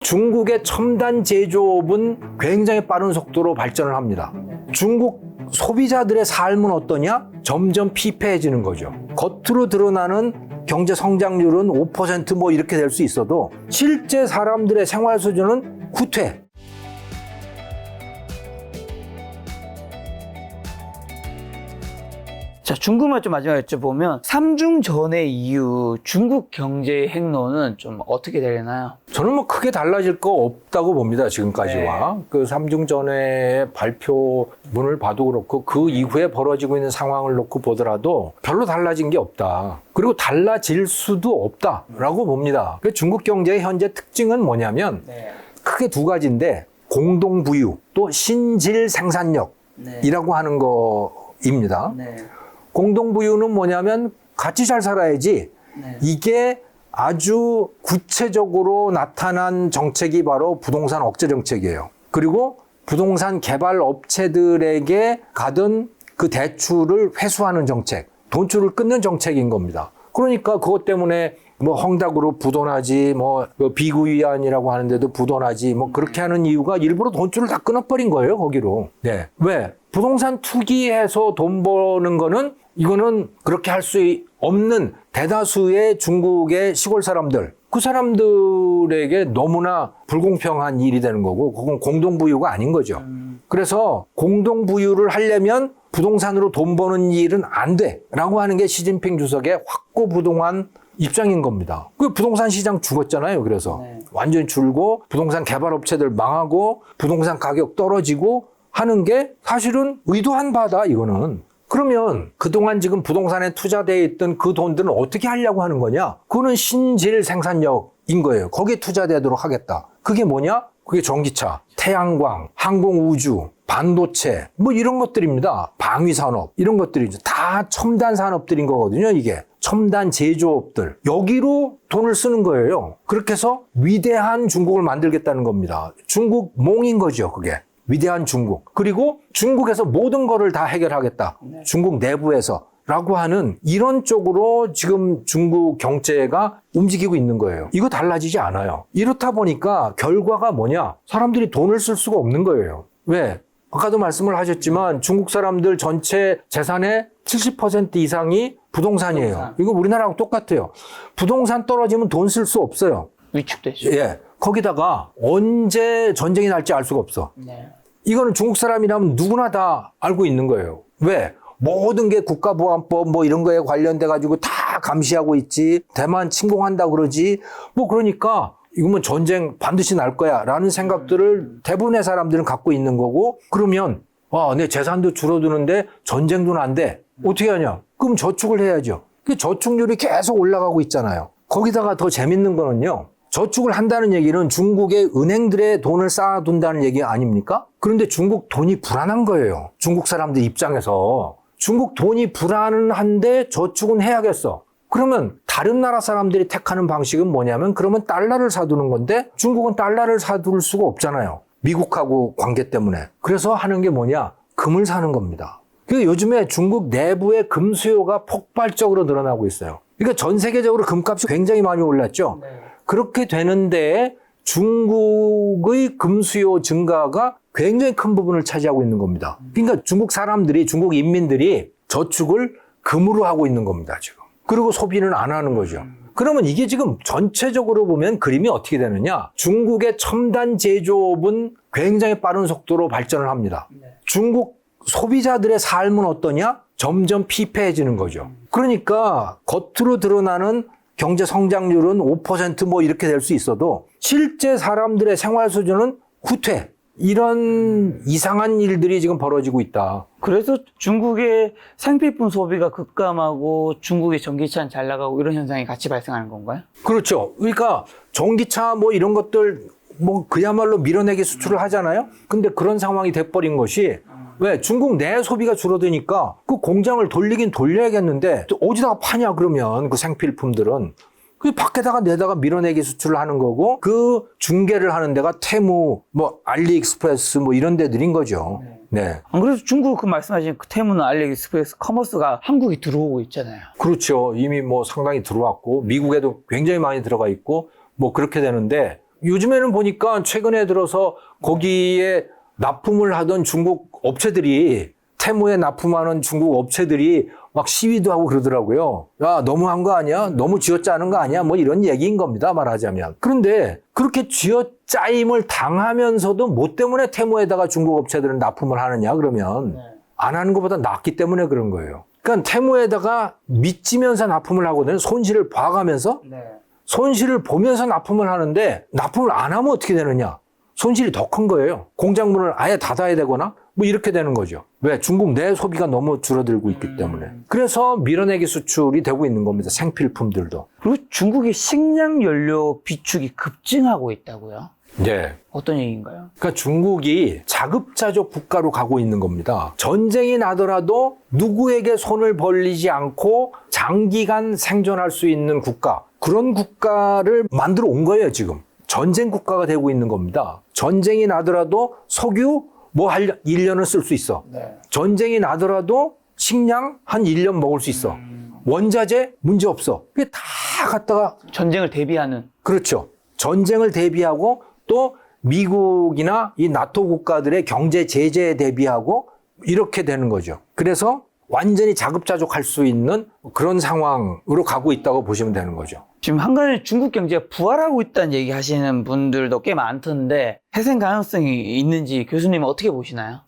중국의 첨단 제조업은 굉장히 빠른 속도로 발전을 합니다. 중국 소비자들의 삶은 어떠냐? 점점 피폐해지는 거죠. 겉으로 드러나는 경제 성장률은 5% 이렇게 될 수 있어도 실제 사람들의 생활 수준은 후퇴. 자, 궁금한 좀 마지막에 여쭤보면 삼중전의 이후 중국 경제 행로는 좀 어떻게 되려나요? 저는 크게 달라질 거 없다고 봅니다. 지금까지와. 네. 그 삼중전의 발표문을 봐도 그렇고 그 이후에 벌어지고 있는 상황을 놓고 보더라도 별로 달라진 게 없다. 그리고 달라질 수도 없다라고 봅니다. 그 중국 경제의 현재 특징은 뭐냐면 크게 두 가지인데 공동부유 또 신질 생산력이라고 하는 거입니다. 공동부유는 뭐냐면 같이 잘 살아야지. 이게 아주 구체적으로 나타난 정책이 바로 부동산 억제 정책이에요. 그리고 부동산 개발 업체들에게 가던 그 대출을 회수하는 정책, 돈줄을 끊는 정책인 겁니다. 그러니까 그것 때문에 헝다그룹 부도나지, 비구이안이라고 하는데도 부도나지, 그렇게 하는 이유가 일부러 돈줄을 다 끊어버린 거예요, 거기로. 네. 왜? 부동산 투기해서 돈 버는 거는 이거는 그렇게 할 수 없는 대다수의 중국의 시골 사람들, 그 사람들에게 너무나 불공평한 일이 되는 거고, 그건 공동부유가 아닌 거죠. 그래서 공동부유를 하려면 부동산으로 돈 버는 일은 안 돼 라고 하는 게 시진핑 주석의 확고부동한 입장인 겁니다. 그 부동산 시장 죽었잖아요. 그래서 완전히 줄고 부동산 개발업체들 망하고 부동산 가격 떨어지고 하는 게 사실은 의도한 바다 이거는. 그러면 그동안 지금 부동산에 투자되어 있던 그 돈들은 어떻게 하려고 하는 거냐? 그거는 신질 생산력인 거예요. 거기에 투자되도록 하겠다. 그게 뭐냐? 그게 전기차, 태양광, 항공우주, 반도체 이런 것들입니다. 방위산업 이런 것들이죠. 다 첨단 산업들인 거거든요. 이게 첨단 제조업들 여기로 돈을 쓰는 거예요. 그렇게 해서 위대한 중국을 만들겠다는 겁니다. 중국 몽인 거죠. 그게 위대한 중국. 그리고 중국에서 모든 거를 다 해결하겠다. 중국 내부에서 라고 하는 이런 쪽으로 지금 중국 경제가 움직이고 있는 거예요. 이거 달라지지 않아요. 이렇다 보니까 결과가 뭐냐? 사람들이 돈을 쓸 수가 없는 거예요. 왜? 아까도 말씀을 하셨지만 중국 사람들 전체 재산의 70% 이상이 부동산이에요. 이거 우리나라하고 똑같아요. 부동산 떨어지면 돈 쓸 수 없어요. 위축되죠. 예. 거기다가 언제 전쟁이 날지 알 수가 없어. 이거는 중국 사람이라면 누구나 다 알고 있는 거예요. 왜? 모든 게 국가보안법 이런 거에 관련돼 가지고 다 감시하고 있지. 대만 침공한다 그러지. 그러니까 이거면 전쟁 반드시 날 거야 라는 생각들을 대부분의 사람들은 갖고 있는 거고, 그러면 내 재산도 줄어드는데 전쟁도 난대. 어떻게 하냐? 그럼 저축을 해야죠. 그 저축률이 계속 올라가고 있잖아요. 거기다가 더 재밌는 거는요. 저축을 한다는 얘기는 중국의 은행들의 돈을 쌓아둔다는 얘기 아닙니까? 그런데 중국 돈이 불안한 거예요. 중국 사람들 입장에서. 중국 돈이 불안한데 저축은 해야겠어. 그러면 다른 나라 사람들이 택하는 방식은 뭐냐면 그러면 달러를 사두는 건데 중국은 달러를 사둘 수가 없잖아요. 미국하고 관계 때문에. 그래서 하는 게 뭐냐? 금을 사는 겁니다. 그러니까 요즘에 중국 내부의 금 수요가 폭발적으로 늘어나고 있어요. 그러니까 전 세계적으로 금값이 굉장히 많이 올랐죠. 그렇게 되는데 중국의 금 수요 증가가 굉장히 큰 부분을 차지하고 있는 겁니다. 그러니까 중국 사람들이, 중국 인민들이 저축을 금으로 하고 있는 겁니다, 지금. 그리고 소비는 안 하는 거죠. 그러면 이게 지금 전체적으로 보면 그림이 어떻게 되느냐? 중국의 첨단 제조업은 굉장히 빠른 속도로 발전을 합니다. 중국 소비자들의 삶은 어떠냐? 점점 피폐해지는 거죠. 그러니까 겉으로 드러나는 경제 성장률은 5% 이렇게 될 수 있어도 실제 사람들의 생활 수준은 후퇴. 이런 이상한 일들이 지금 벌어지고 있다. 그래서 중국의 생필품 소비가 급감하고 중국의 전기차는 잘 나가고 이런 현상이 같이 발생하는 건가요? 그렇죠. 그러니까 전기차 이런 것들 그야말로 밀어내기 수출을 하잖아요. 근데 그런 상황이 돼버린 것이 왜? 중국 내 소비가 줄어드니까 그 공장을 돌리긴 돌려야겠는데 어디다가 파냐 그러면 그 생필품들은 그 밖에다가 내다가 밀어내기 수출을 하는 거고, 그 중개를 하는 데가 테무, 알리익스프레스 이런 데들인 거죠. 네. 안 그래도 중국 그 말씀하신 그 테무나 알리익스프레스 커머스가 한국에 들어오고 있잖아요. 그렇죠. 이미 상당히 들어왔고, 미국에도 굉장히 많이 들어가 있고, 그렇게 되는데, 요즘에는 보니까 최근에 들어서 거기에 납품을 하던 중국 업체들이 테무에 납품하는 중국 업체들이 막 시위도 하고 그러더라고요. 야, 너무한 거 아니야? 너무 쥐어짜는 거 아니야? 뭐 이런 얘기인 겁니다, 말하자면. 그런데 그렇게 쥐어짜임을 당하면서도 뭐 때문에 테무에다가 중국 업체들은 납품을 하느냐 그러면 안 하는 것보다 낫기 때문에 그런 거예요. 그러니까 테무에다가 믿지면서 납품을 하거든요. 손실을 봐가면서. 손실을 보면서 납품을 하는데 납품을 안 하면 어떻게 되느냐? 손실이 더 큰 거예요. 공장문을 아예 닫아야 되거나 뭐 이렇게 되는 거죠. 왜? 중국 내 소비가 너무 줄어들고 있기 때문에. 그래서 밀어내기 수출이 되고 있는 겁니다. 생필품들도. 그리고 중국의 식량 연료 비축이 급증하고 있다고요? 네. 어떤 얘기인가요? 그러니까 중국이 자급자족 국가로 가고 있는 겁니다. 전쟁이 나더라도 누구에게 손을 벌리지 않고 장기간 생존할 수 있는 국가. 그런 국가를 만들어 온 거예요, 지금. 전쟁 국가가 되고 있는 겁니다. 전쟁이 나더라도 석유 뭐 1년은 쓸 수 있어. 전쟁이 나더라도 식량 한 1년 먹을 수 있어. 원자재 문제 없어. 그게 다 갖다가 전쟁을 대비하는. 그렇죠. 전쟁을 대비하고 또 미국이나 이 나토 국가들의 경제 제재에 대비하고 이렇게 되는 거죠. 그래서 완전히 자급자족할 수 있는 그런 상황으로 가고 있다고 보시면 되는 거죠. 지금 한간에 중국 경제가 부활하고 있다는 얘기 하시는 분들도 꽤 많던데 해생 가능성이 있는지 교수님은 어떻게 보시나요?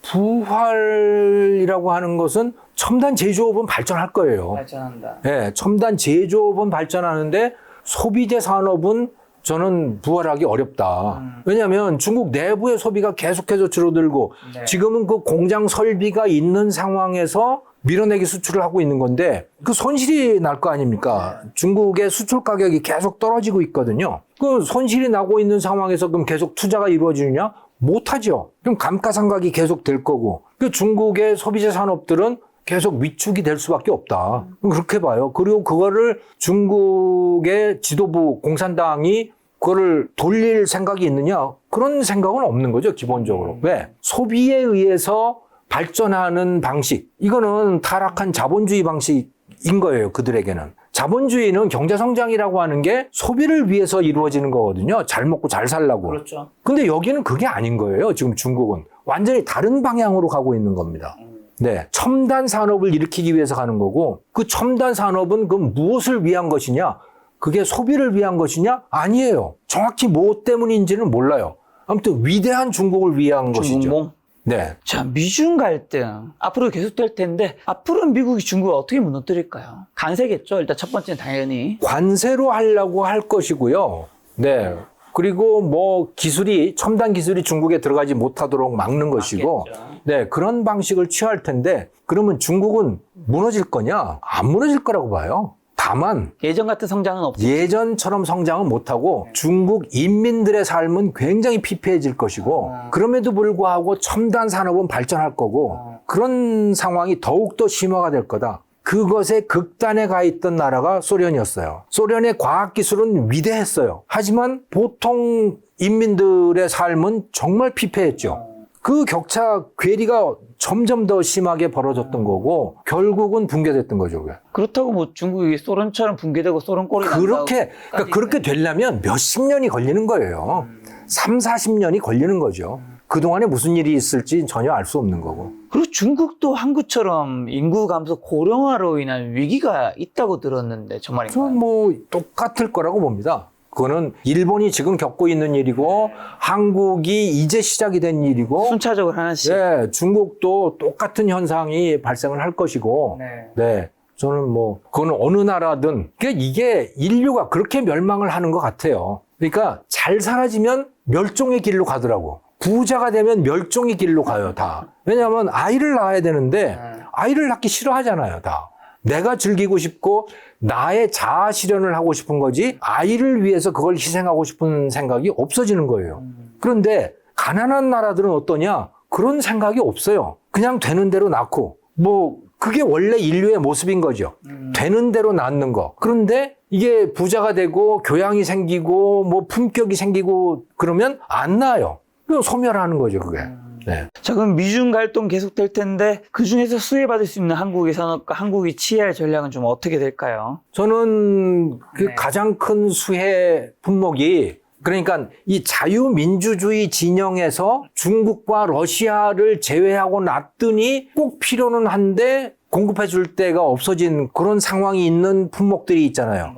부활이라고 하는 것은 첨단 제조업은 발전할 거예요. 발전한다. 네, 첨단 제조업은 발전하는데 소비재 산업은 저는 부활하기 어렵다. 왜냐하면 중국 내부의 소비가 계속해서 줄어들고 지금은 그 공장 설비가 있는 상황에서 밀어내기 수출을 하고 있는 건데 그 손실이 날 거 아닙니까? 중국의 수출 가격이 계속 떨어지고 있거든요. 그 손실이 나고 있는 상황에서 그럼 계속 투자가 이루어지느냐? 못하죠. 그럼 감가상각이 계속 될 거고 그 중국의 소비재 산업들은 계속 위축이 될 수밖에 없다. 그렇게 봐요. 그리고 그거를 중국의 지도부 공산당이 그거를 돌릴 생각이 있느냐? 그런 생각은 없는 거죠, 기본적으로. 왜? 소비에 의해서 발전하는 방식. 이거는 타락한 자본주의 방식인 거예요, 그들에게는. 자본주의는 경제성장이라고 하는 게 소비를 위해서 이루어지는 거거든요. 잘 먹고 잘 살라고. 그렇죠. 근데 여기는 그게 아닌 거예요, 지금 중국은. 완전히 다른 방향으로 가고 있는 겁니다. 네. 첨단 산업을 일으키기 위해서 가는 거고, 그 첨단 산업은 그 무엇을 위한 것이냐? 그게 소비를 위한 것이냐? 아니에요. 정확히 뭐 때문인지는 몰라요. 아무튼 위대한 중국을 위한 것이죠. 중국몽? 네. 자, 미중 갈등 앞으로 계속될 텐데 앞으로는 미국이 중국을 어떻게 무너뜨릴까요? 관세겠죠. 일단 첫 번째는 당연히. 관세로 하려고 할 것이고요. 네. 그리고 뭐 기술이 첨단 기술이 중국에 들어가지 못하도록 막는 것이고, 네, 그런 방식을 취할 텐데 그러면 중국은 무너질 거냐? 안 무너질 거라고 봐요. 다만 예전 같은 성장은 없죠. 예전처럼 성장은 못하고 중국 인민들의 삶은 굉장히 피폐해질 것이고 그럼에도 불구하고 첨단 산업은 발전할 거고 그런 상황이 더욱더 심화가 될 거다. 그것의 극단에 가 있던 나라가 소련이었어요. 소련의 과학기술은 위대했어요. 하지만 보통 인민들의 삶은 정말 피폐했죠. 그 격차, 괴리가 점점 더 심하게 벌어졌던 거고 결국은 붕괴됐던 거죠. 그렇다고 뭐 중국이 소련처럼 붕괴되고 소련 꼴이 그렇게 되려면 몇십 년이 걸리는 거예요. 3, 40년이 걸리는 거죠. 그동안에 무슨 일이 있을지 전혀 알 수 없는 거고. 그리고 중국도 한국처럼 인구 감소 고령화로 인한 위기가 있다고 들었는데 정말인가요? 저는 뭐 똑같을 거라고 봅니다. 그거는 일본이 지금 겪고 있는 일이고 한국이 이제 시작이 된 일이고 순차적으로 하나씩. 네, 중국도 똑같은 현상이 발생을 할 것이고 네. 저는 뭐 그거는 어느 나라든 그러니까 이게 인류가 그렇게 멸망을 하는 것 같아요. 그러니까 잘 살아지면 멸종의 길로 가더라고. 부자가 되면 멸종의 길로 가요, 다. 왜냐하면 아이를 낳아야 되는데 아이를 낳기 싫어하잖아요, 다. 내가 즐기고 싶고 나의 자아 실현을 하고 싶은 거지 아이를 위해서 그걸 희생하고 싶은 생각이 없어지는 거예요. 그런데 가난한 나라들은 어떠냐? 그런 생각이 없어요. 그냥 되는 대로 낳고 뭐 그게 원래 인류의 모습인 거죠. 되는 대로 낳는 거. 그런데 이게 부자가 되고 교양이 생기고 뭐 품격이 생기고 그러면 안 나요. 그럼 소멸하는 거죠, 그게. 네. 자, 그럼 미중 갈등 계속될 텐데 그 중에서 수혜받을 수 있는 한국의 산업과 한국이 취할 전략은 좀 어떻게 될까요? 저는 그 가장 큰 수혜 품목이 그러니까 이 자유민주주의 진영에서 중국과 러시아를 제외하고 놨더니 꼭 필요는 한데 공급해 줄 데가 없어진 그런 상황이 있는 품목들이 있잖아요.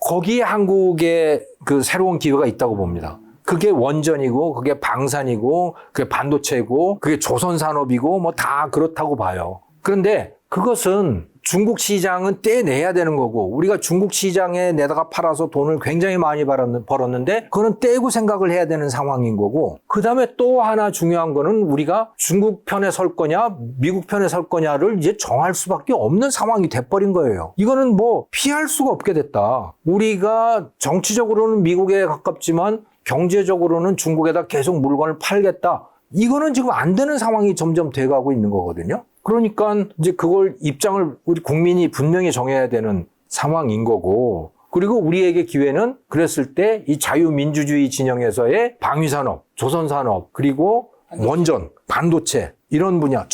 거기에 한국의 그 새로운 기회가 있다고 봅니다. 그게 원전이고, 그게 방산이고, 그게 반도체고, 그게 조선산업이고, 뭐 다 그렇다고 봐요. 그런데 그것은 중국 시장은 떼내야 되는 거고, 우리가 중국 시장에 내다가 팔아서 돈을 굉장히 많이 벌었는데, 그거는 떼고 생각을 해야 되는 상황인 거고, 그 다음에 또 하나 중요한 거는 우리가 중국 편에 설 거냐, 미국 편에 설 거냐를 이제 정할 수밖에 없는 상황이 돼버린 거예요. 이거는 뭐 피할 수가 없게 됐다. 우리가 정치적으로는 미국에 가깝지만, 경제적으로는 중국에다 계속 물건을 팔겠다. 이거는 지금 안 되는 상황이 점점 돼가고 있는 거거든요. 그러니까 이제 그걸 입장을 우리 국민이 분명히 정해야 되는 상황인 거고, 그리고 우리에게 기회는 그랬을 때 이 자유민주주의 진영에서의 방위산업, 조선산업, 그리고 원전, 반도체 이런 분야,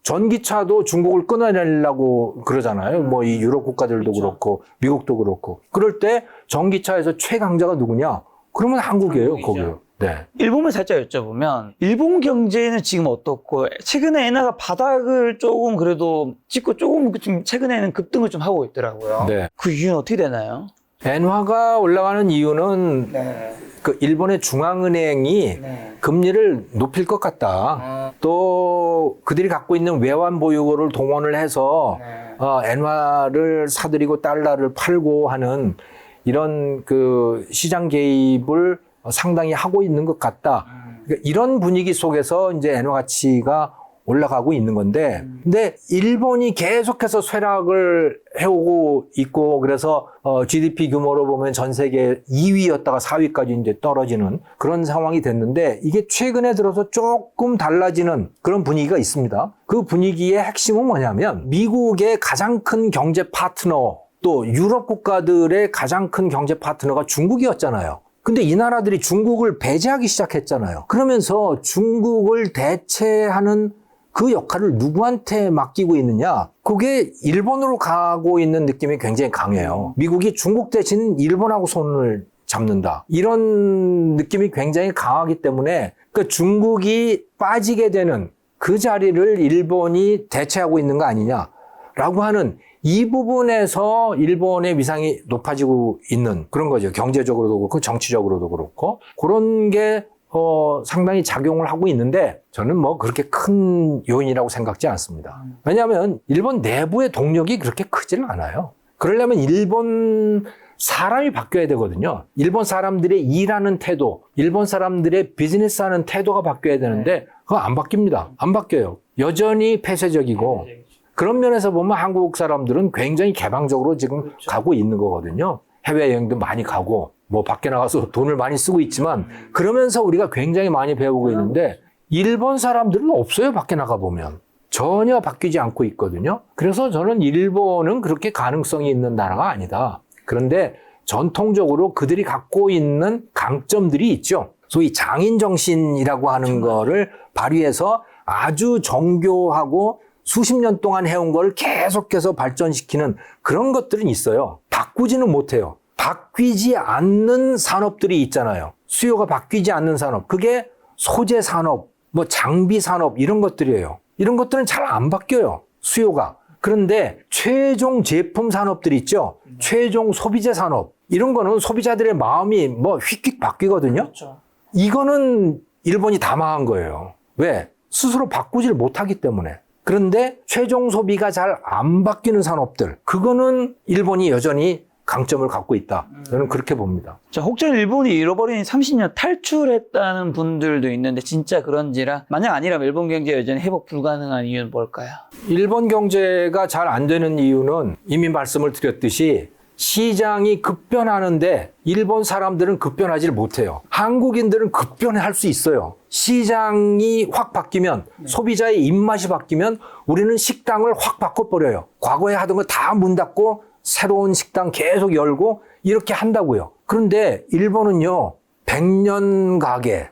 전기차도 중국을 끊어내려고 그러잖아요. 뭐 이 유럽 국가들도 그렇고 미국도 그렇고. 그럴 때 전기차에서 최강자가 누구냐? 그러면 한국이에요, 거기요. 네. 일본을 살짝 여쭤보면 일본 경제는 지금 어떻고 최근에 엔화가 바닥을 조금 그래도 찍고 조금 좀 최근에는 급등을 좀 하고 있더라고요. 네. 그 이유는 어떻게 되나요? 엔화가 올라가는 이유는 그 일본의 중앙은행이 금리를 높일 것 같다. 또 그들이 갖고 있는 외환 보유고를 동원을 해서 엔화를 사들이고 달러를 팔고 하는 이런 그 시장 개입을 상당히 하고 있는 것 같다. 그러니까 이런 분위기 속에서 이제 엔화 가치가 올라가고 있는 건데, 근데 일본이 계속해서 쇠락을 해오고 있고, 그래서 GDP 규모로 보면 전 세계 2위였다가 4위까지 이제 떨어지는 그런 상황이 됐는데, 이게 최근에 들어서 조금 달라지는 그런 분위기가 있습니다. 그 분위기의 핵심은 뭐냐면 미국의 가장 큰 경제 파트너, 또 유럽 국가들의 가장 큰 경제 파트너가 중국이었잖아요. 근데 이 나라들이 중국을 배제하기 시작했잖아요. 그러면서 중국을 대체하는 그 역할을 누구한테 맡기고 있느냐? 그게 일본으로 가고 있는 느낌이 굉장히 강해요. 미국이 중국 대신 일본하고 손을 잡는다. 이런 느낌이 굉장히 강하기 때문에 그 중국이 빠지게 되는 그 자리를 일본이 대체하고 있는 거 아니냐라고 하는 이 부분에서 일본의 위상이 높아지고 있는 그런 거죠. 경제적으로도 그렇고 정치적으로도 그렇고 그런 게 상당히 작용을 하고 있는데 저는 뭐 그렇게 큰 요인이라고 생각지 않습니다. 왜냐하면 일본 내부의 동력이 그렇게 크지는 않아요. 그러려면 일본 사람이 바뀌어야 되거든요. 일본 사람들의 일하는 태도, 일본 사람들의 비즈니스하는 태도가 바뀌어야 되는데 그거 안 바뀝니다. 안 바뀌어요. 여전히 폐쇄적이고 그런 면에서 보면 한국 사람들은 굉장히 개방적으로 지금 가고 있는 거거든요. 해외여행도 많이 가고 뭐 밖에 나가서 돈을 많이 쓰고 있지만 그러면서 우리가 굉장히 많이 배우고 있는데 일본 사람들은 없어요. 밖에 나가보면. 전혀 바뀌지 않고 있거든요. 그래서 저는 일본은 그렇게 가능성이 있는 나라가 아니다. 그런데 전통적으로 그들이 갖고 있는 강점들이 있죠. 소위 장인 정신이라고 하는 거를 발휘해서 아주 정교하고 수십 년 동안 해온 걸 계속해서 발전시키는 그런 것들은 있어요. 바꾸지는 못해요. 바뀌지 않는 산업들이 있잖아요. 수요가 바뀌지 않는 산업. 그게 소재 산업, 뭐 장비 산업 이런 것들이에요. 이런 것들은 잘 안 바뀌어요. 수요가. 그런데 최종 제품 산업들이 있죠. 최종 소비재 산업. 이런 거는 소비자들의 마음이 뭐 휙휙 바뀌거든요. 그렇죠. 이거는 일본이 다 망한 거예요. 왜? 스스로 바꾸질 못하기 때문에. 그런데 최종 소비가 잘 안 바뀌는 산업들, 그거는 일본이 여전히 강점을 갖고 있다. 저는 그렇게 봅니다. 자, 혹전 일본이 잃어버린 30년 탈출했다는 분들도 있는데 진짜 그런지라 만약 아니라면 일본 경제 여전히 회복 불가능한 이유는 뭘까요? 일본 경제가 잘 안 되는 이유는 이미 말씀을 드렸듯이 시장이 급변하는데 일본 사람들은 급변하지 못해요. 한국인들은 급변할 수 있어요. 시장이 확 바뀌면 소비자의 입맛이 바뀌면 우리는 식당을 확 바꿔버려요. 과거에 하던 거 다 문 닫고 새로운 식당 계속 열고 이렇게 한다고요. 그런데 일본은요. 100년 가게,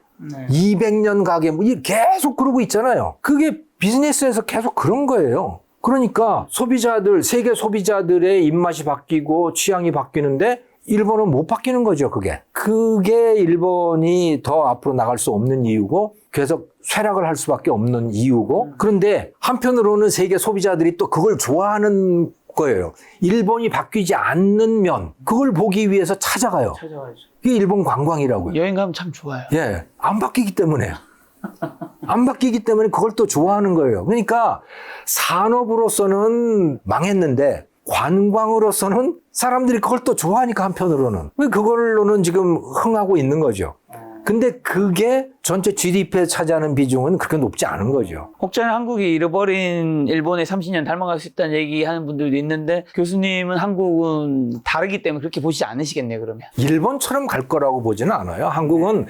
200년 가게 뭐 계속 그러고 있잖아요. 그게 비즈니스에서 계속 그런 거예요. 그러니까 소비자들, 세계 소비자들의 입맛이 바뀌고 취향이 바뀌는데 일본은 못 바뀌는 거죠, 그게. 그게 일본이 더 앞으로 나갈 수 없는 이유고 계속 쇠락을 할 수밖에 없는 이유고 그런데 한편으로는 세계 소비자들이 또 그걸 좋아하는 거예요. 일본이 바뀌지 않는 면 그걸 보기 위해서 찾아가요. 찾아가야죠. 그게 일본 관광이라고요. 여행 가면 참 좋아요. 예, 안 바뀌기 때문에. 안 바뀌기 때문에 그걸 또 좋아하는 거예요. 그러니까 산업으로서는 망했는데 관광으로서는 사람들이 그걸 또 좋아하니까 한편으로는. 그걸로는 지금 흥하고 있는 거죠. 근데 그게 전체 GDP에 차지하는 비중은 그렇게 높지 않은 거죠. 혹자는 한국이 잃어버린 일본의 30년 닮아갈 수 있다는 얘기하는 분들도 있는데 교수님은 한국은 다르기 때문에 그렇게 보시지 않으시겠네요, 그러면. 일본처럼 갈 거라고 보지는 않아요. 한국은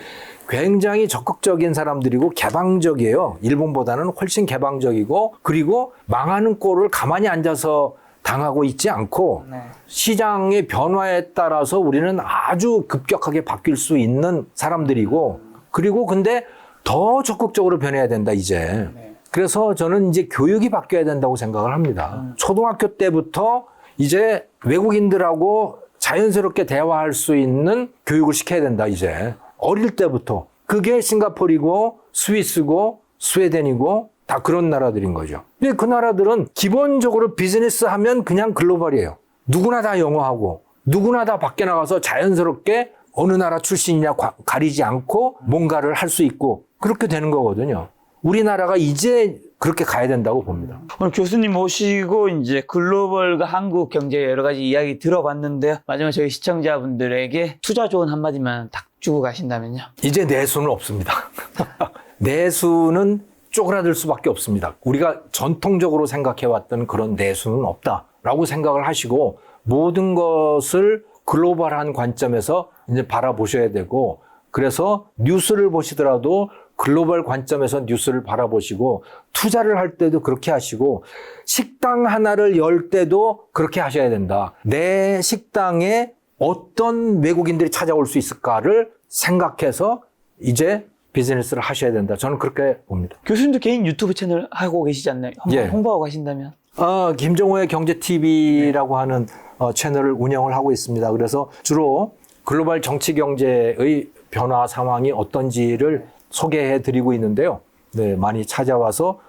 굉장히 적극적인 사람들이고 개방적이에요. 일본보다는 훨씬 개방적이고 그리고 망하는 꼴을 가만히 앉아서 당하고 있지 않고 시장의 변화에 따라서 우리는 아주 급격하게 바뀔 수 있는 사람들이고 그리고 근데 더 적극적으로 변해야 된다 이제. 그래서 저는 이제 교육이 바뀌어야 된다고 생각을 합니다. 초등학교 때부터 이제 외국인들하고 자연스럽게 대화할 수 있는 교육을 시켜야 된다 이제. 어릴 때부터. 그게 싱가포르이고 스위스고 스웨덴이고 다 그런 나라들인 거죠. 근데 그 나라들은 기본적으로 비즈니스 하면 그냥 글로벌이에요. 누구나 다 영어하고 누구나 다 밖에 나가서 자연스럽게 어느 나라 출신이냐 가리지 않고 뭔가를 할 수 있고 그렇게 되는 거거든요. 우리나라가 이제 그렇게 가야 된다고 봅니다. 오늘 교수님 모시고 이제 글로벌과 한국 경제 여러 가지 이야기 들어봤는데요. 마지막에 저희 시청자분들에게 투자 조언 한마디만 딱 주고 가신다면요. 이제 내수는 없습니다. 내수는 쪼그라들 수밖에 없습니다. 우리가 전통적으로 생각해왔던 그런 내수는 없다라고 생각을 하시고 모든 것을 글로벌한 관점에서 이제 바라보셔야 되고 그래서 뉴스를 보시더라도 글로벌 관점에서 뉴스를 바라보시고 투자를 할 때도 그렇게 하시고 식당 하나를 열 때도 그렇게 하셔야 된다. 내 식당에 어떤 외국인들이 찾아올 수 있을까를 생각해서 이제 비즈니스를 하셔야 된다. 저는 그렇게 봅니다. 교수님도 개인 유튜브 채널 하고 계시지 않나요? 한번 예. 홍보하고 가신다면. 김정호의 경제TV라고 하는 채널을 운영을 하고 있습니다. 그래서 주로 글로벌 정치 경제의 변화 상황이 어떤지를 소개해 드리고 있는데요. 네, 많이 찾아와서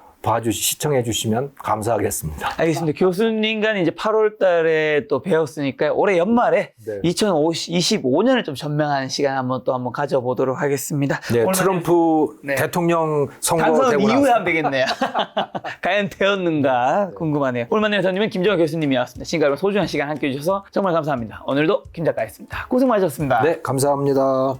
시청해 주시면 감사하겠습니다. 알겠습니다. 교수님과는 이제 8월 달에 또 배웠으니까 올해 연말에 네. 2025년을 좀 전망하는 시간 한번 가져보도록 하겠습니다. 네, 오늘 트럼프 네. 대통령 선거 당선 되고 이후에 나서 하면 되겠네요. 과연 되었는가 궁금하네요. 오늘 만난 여사님은 김정호 교수님이었습니다. 지금까지 소중한 시간 함께 해주셔서 정말 감사합니다. 오늘도 김 작가였습니다. 고생 많으셨습니다. 네, 감사합니다.